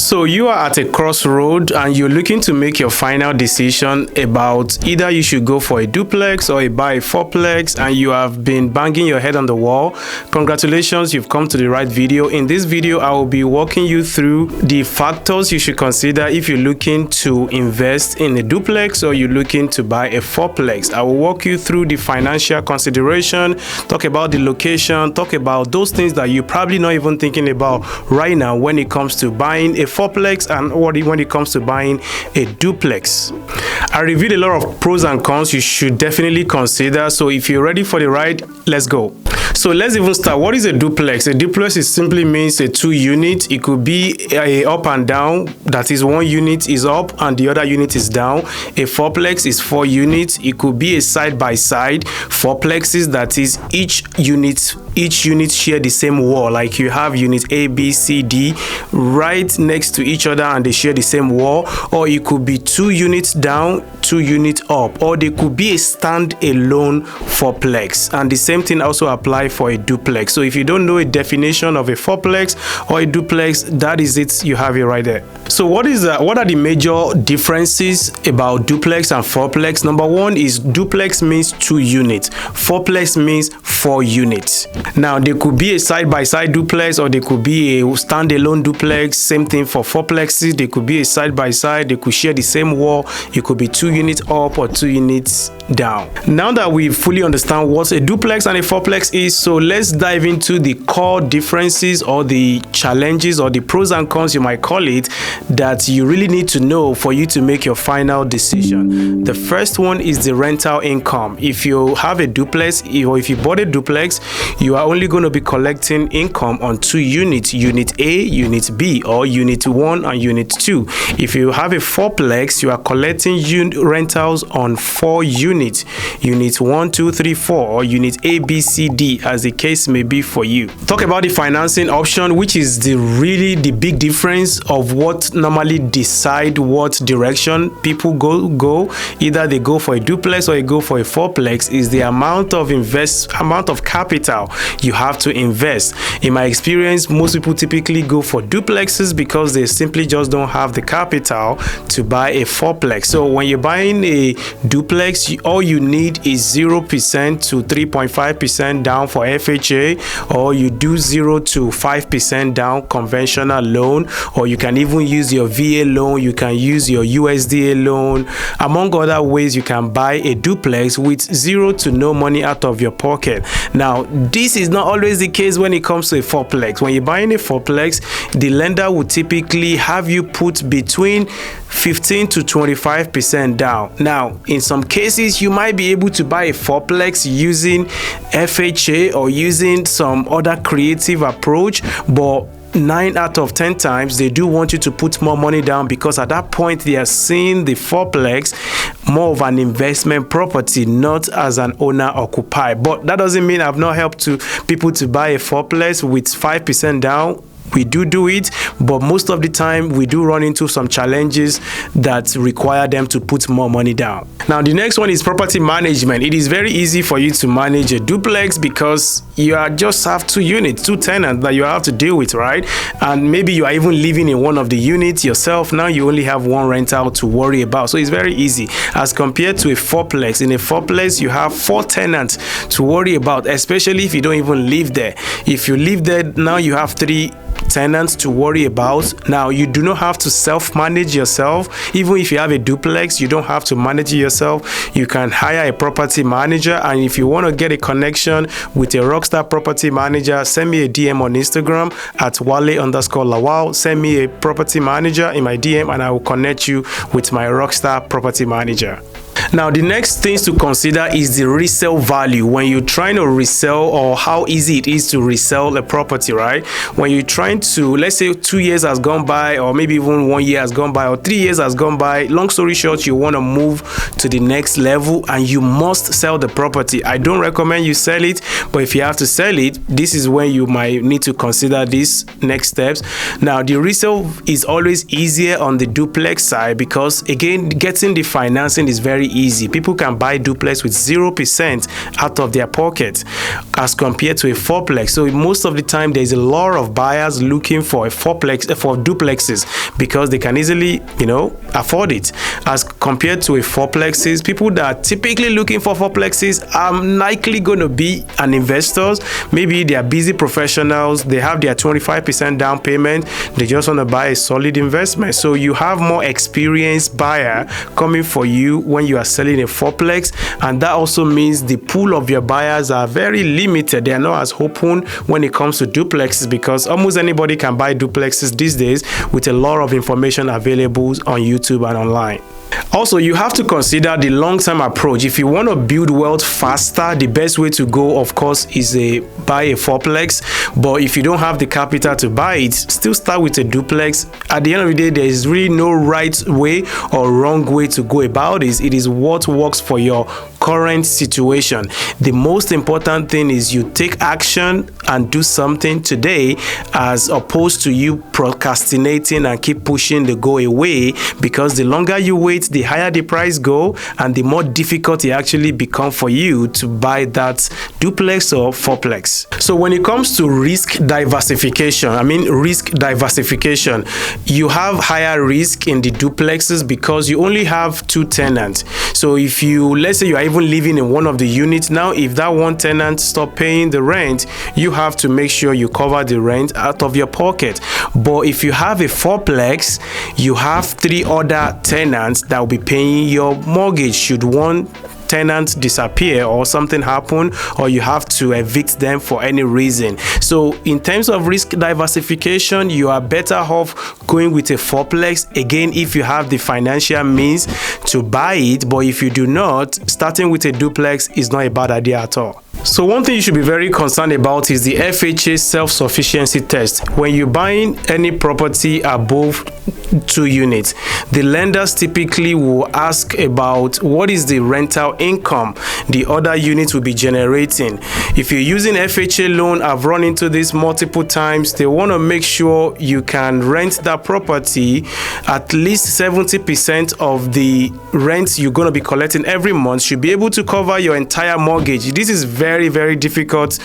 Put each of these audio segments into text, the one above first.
So you are at a crossroad and you're looking to make your final decision about either you should go for a duplex or buy a fourplex, and you have been banging your head on the wall. Congratulations, you've come to the right video. In this video, I will be walking you through the factors you should consider if you're looking to invest in a duplex or you're looking to buy a fourplex. I will walk you through the financial consideration, talk about the location, talk about those things that you're probably not even thinking about right now when it comes to buying a fourplex and when it comes to buying a duplex. I reviewed a lot of pros and cons you should definitely consider. So if you're ready for the ride, let's go. So let's even start. What is a duplex? A duplex simply means a 2 unit. It could be a up and down. That is, one unit is up and the other unit is down. A fourplex is 4 units. It could be a side by side. Fourplexes, that is, each unit share the same wall. Like you have unit A, B, C, D right next to each other and they share the same wall. Or it could be 2 units down, 2 units up. Or they could be a stand-alone fourplex. And the same thing also applies for a duplex. So if you don't know a definition of a fourplex or a duplex, that is it. You have it right there. So what are the major differences about duplex and fourplex? Number one is duplex means 2 units. Fourplex means 4 units. Now, there could be a side-by-side duplex or there could be a standalone duplex. Same thing for fourplexes. They could be a side-by-side. They could share the same wall. It could be 2 units up or 2 units down. Now that we fully understand what a duplex and a fourplex is, so let's dive into the core differences or the challenges or the pros and cons, you might call it, that you really need to know for you to make your final decision. The first one is the rental income. If you have a duplex or if you bought a duplex, you are only going to be collecting income on 2 units, unit A, unit B, or unit 1 and unit 2. If you have a fourplex, you are collecting rentals on 4 units, unit 1, 2, 3, 4, or unit A, B, C, D, as the case may be for you. Talk about the financing option, which is really the big difference of what normally decide what direction people go. Either they go for a duplex or they go for a fourplex, is the amount of capital you have to invest. In my experience, most people typically go for duplexes because they simply just don't have the capital to buy a fourplex. So when you're buying a duplex, all you need is 0% to 3.5% down for FHA, or you do 0 to 5% down conventional loan, or you can even use your VA loan, you can use your USDA loan. Among other ways, you can buy a duplex with 0 to no money out of your pocket. Now, this is not always the case when it comes to a fourplex. When you're buying a fourplex, the lender will typically have you put between 15 to 25% down. Now, in some cases, you might be able to buy a fourplex using FHA or using some other creative approach, but 9 out of 10 times they do want you to put more money down, because at that point they are seeing the fourplex more of an investment property, not as an owner occupier. But that doesn't mean I've not helped people to buy a fourplex with 5% down. We do it, but most of the time we do run into some challenges that require them to put more money down. Now, the next one is property management. It is very easy for you to manage a duplex because you just have 2 units, 2 tenants that you have to deal with, right? And maybe you are even living in one of the units yourself. Now you only have 1 rental to worry about. So it's very easy as compared to a fourplex. In a fourplex, you have 4 tenants to worry about, especially if you don't even live there. If you live there, now you have 3 tenants to worry about. Now, you do not have to self-manage yourself. Even if you have a duplex, you don't have to manage it yourself. You can hire a property manager, and if you want to get a connection with a rockstar property manager, send me a DM on Instagram at wale_lawal. Send me a property manager in my DM and I will connect you with my rockstar property manager. Now, the next things to consider is the resale value. When you're trying to resell, or how easy it is to resell a property, right? When you're trying to, let's say 2 years has gone by, or maybe even 1 year has gone by, or 3 years has gone by. Long story short, you want to move to the next level and you must sell the property. I don't recommend you sell it, but if you have to sell it, this is when you might need to consider these next steps. Now, the resale is always easier on the duplex side because, again, getting the financing is very easy. People can buy duplex with 0% out of their pocket as compared to a fourplex. So most of the time there's a lot of buyers looking for a fourplex, for duplexes, because they can easily, afford it, as compared to a fourplexes. People that are typically looking for fourplexes are likely going to be an investors. Maybe they are busy professionals, they have their 25% down payment, they just want to buy a solid investment. So you have more experienced buyer coming for you when you are selling a fourplex, and that also means the pool of your buyers are very limited. They are not as open when it comes to duplexes, because almost anybody can buy duplexes these days with a lot of information available on YouTube and online. Also, you have to consider the long-term approach. If you want to build wealth faster, the best way to go, of course, is buy a fourplex. But if you don't have the capital to buy it, still start with a duplex. At the end of the day, there is really no right way or wrong way to go about this. It is what works for your current situation. The most important thing is you take action and do something today, as opposed to you procrastinating and keep pushing the goal away, because the longer you wait, the higher the price go, and the more difficult it actually become for you to buy that duplex or fourplex. So when it comes to risk diversification, you have higher risk in the duplexes because you only have 2 tenants. So if let's say you are even living in one of the units now, if that one tenant stop paying the rent, you have to make sure you cover the rent out of your pocket. But if you have a fourplex, you have 3 other tenants that will be paying your mortgage should one tenant disappear or something happen, or you have to evict them for any reason. So in terms of risk diversification, you are better off going with a fourplex, again, if you have the financial means to buy it. But if you do not, starting with a duplex is not a bad idea at all. So one thing you should be very concerned about is the FHA self-sufficiency test. When you're buying any property above 2 units, the lenders typically will ask about what is the rental income the other units will be generating. If you're using FHA loan, I've run into this multiple times. They want to make sure you can rent that property at least 70% of the rent you're going to be collecting every month should be able to cover your entire mortgage. This is very difficult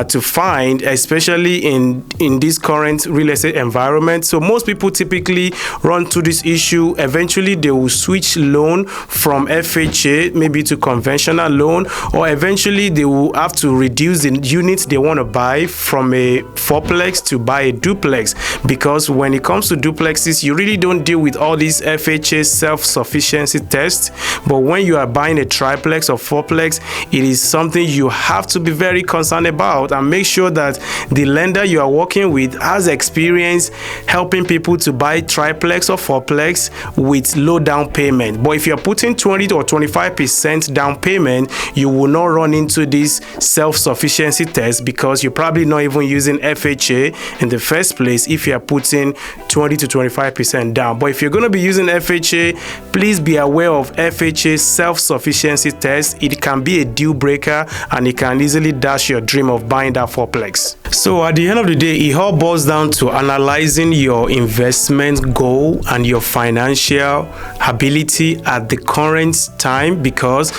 to find, especially in this current real estate environment. So most people typically run to this issue. Eventually they will switch loan from FHA maybe to conventional loan, or eventually they will have to reduce the units they want to buy from a fourplex to buy a duplex, because when it comes to duplexes, you really don't deal with all these FHA self-sufficiency tests. But when you are buying a triplex or fourplex, it is something you have to be very concerned about, and make sure that the lender you are working with has experience helping people to buy triplex or fourplex with low down payment. But if you're putting 20 or 25% down payment, you will not run into this self-sufficiency test, because you're probably not even using FHA in the first place if you're putting 20 to 25% down. But if you're going to be using FHA, please be aware of FHA self-sufficiency test. It can be a deal breaker, and it can easily dash your dream of buying that fourplex. So at the end of the day, it all boils down to analyzing your investment goal and your financial ability at the current time, because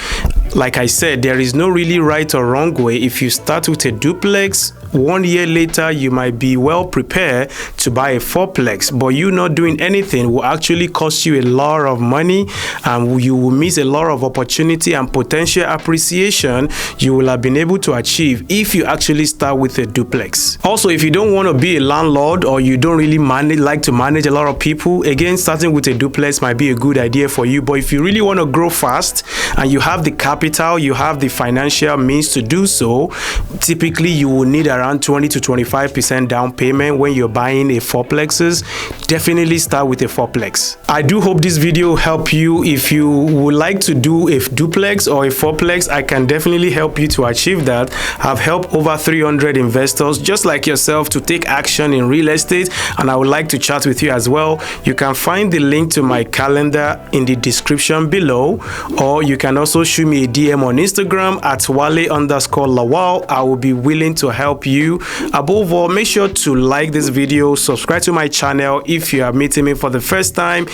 like I said, there is no really right or wrong way. If you start with a duplex, 1 year later you might be well prepared to buy a fourplex, but you not doing anything will actually cost you a lot of money, and you will miss a lot of opportunity and potential appreciation you will have been able to achieve if you actually start with a duplex. Also, if you don't want to be a landlord, or you don't really like to manage a lot of people, again, starting with a duplex might be a good idea for you. But if you really want to grow fast and you have the capital, you have the financial means to do so, typically you will need around 20 to 25% down payment when you're buying a fourplexes. Definitely start with a fourplex. I do hope this video helped you. If you would like to do a duplex or a fourplex, I can definitely help you to achieve that. I've helped over 300 investors just like yourself to take action in real estate, and I would like to chat with you as well. You can find the link to my calendar in the description below, or you can also shoot me a DM on Instagram at wale_lawal. I will be willing to help you. Above all, make sure to like this video, subscribe to my channel if you are meeting me for the first time.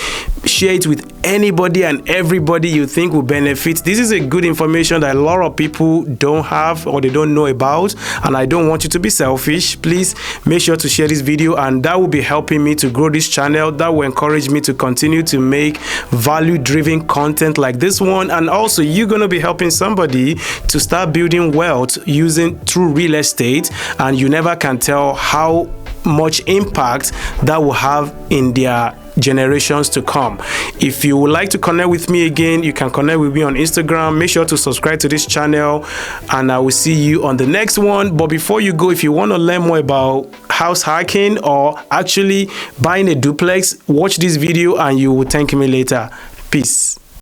share it with anybody and everybody you think will benefit. This is a good information that a lot of people don't have or they don't know about, and I don't want you to be selfish. Please make sure to share this video, and that will be helping me to grow this channel. That will encourage me to continue to make value-driven content like this one, and also you're going to be helping somebody to start building wealth using through real estate, and you never can tell how much impact that will have in their generations to come. If you would like to connect with me again, you can connect with me on Instagram. Make sure to subscribe to this channel, and I will see you on the next one. But before you go, if you want to learn more about house hacking or actually buying a duplex, watch this video and you will thank me later. Peace.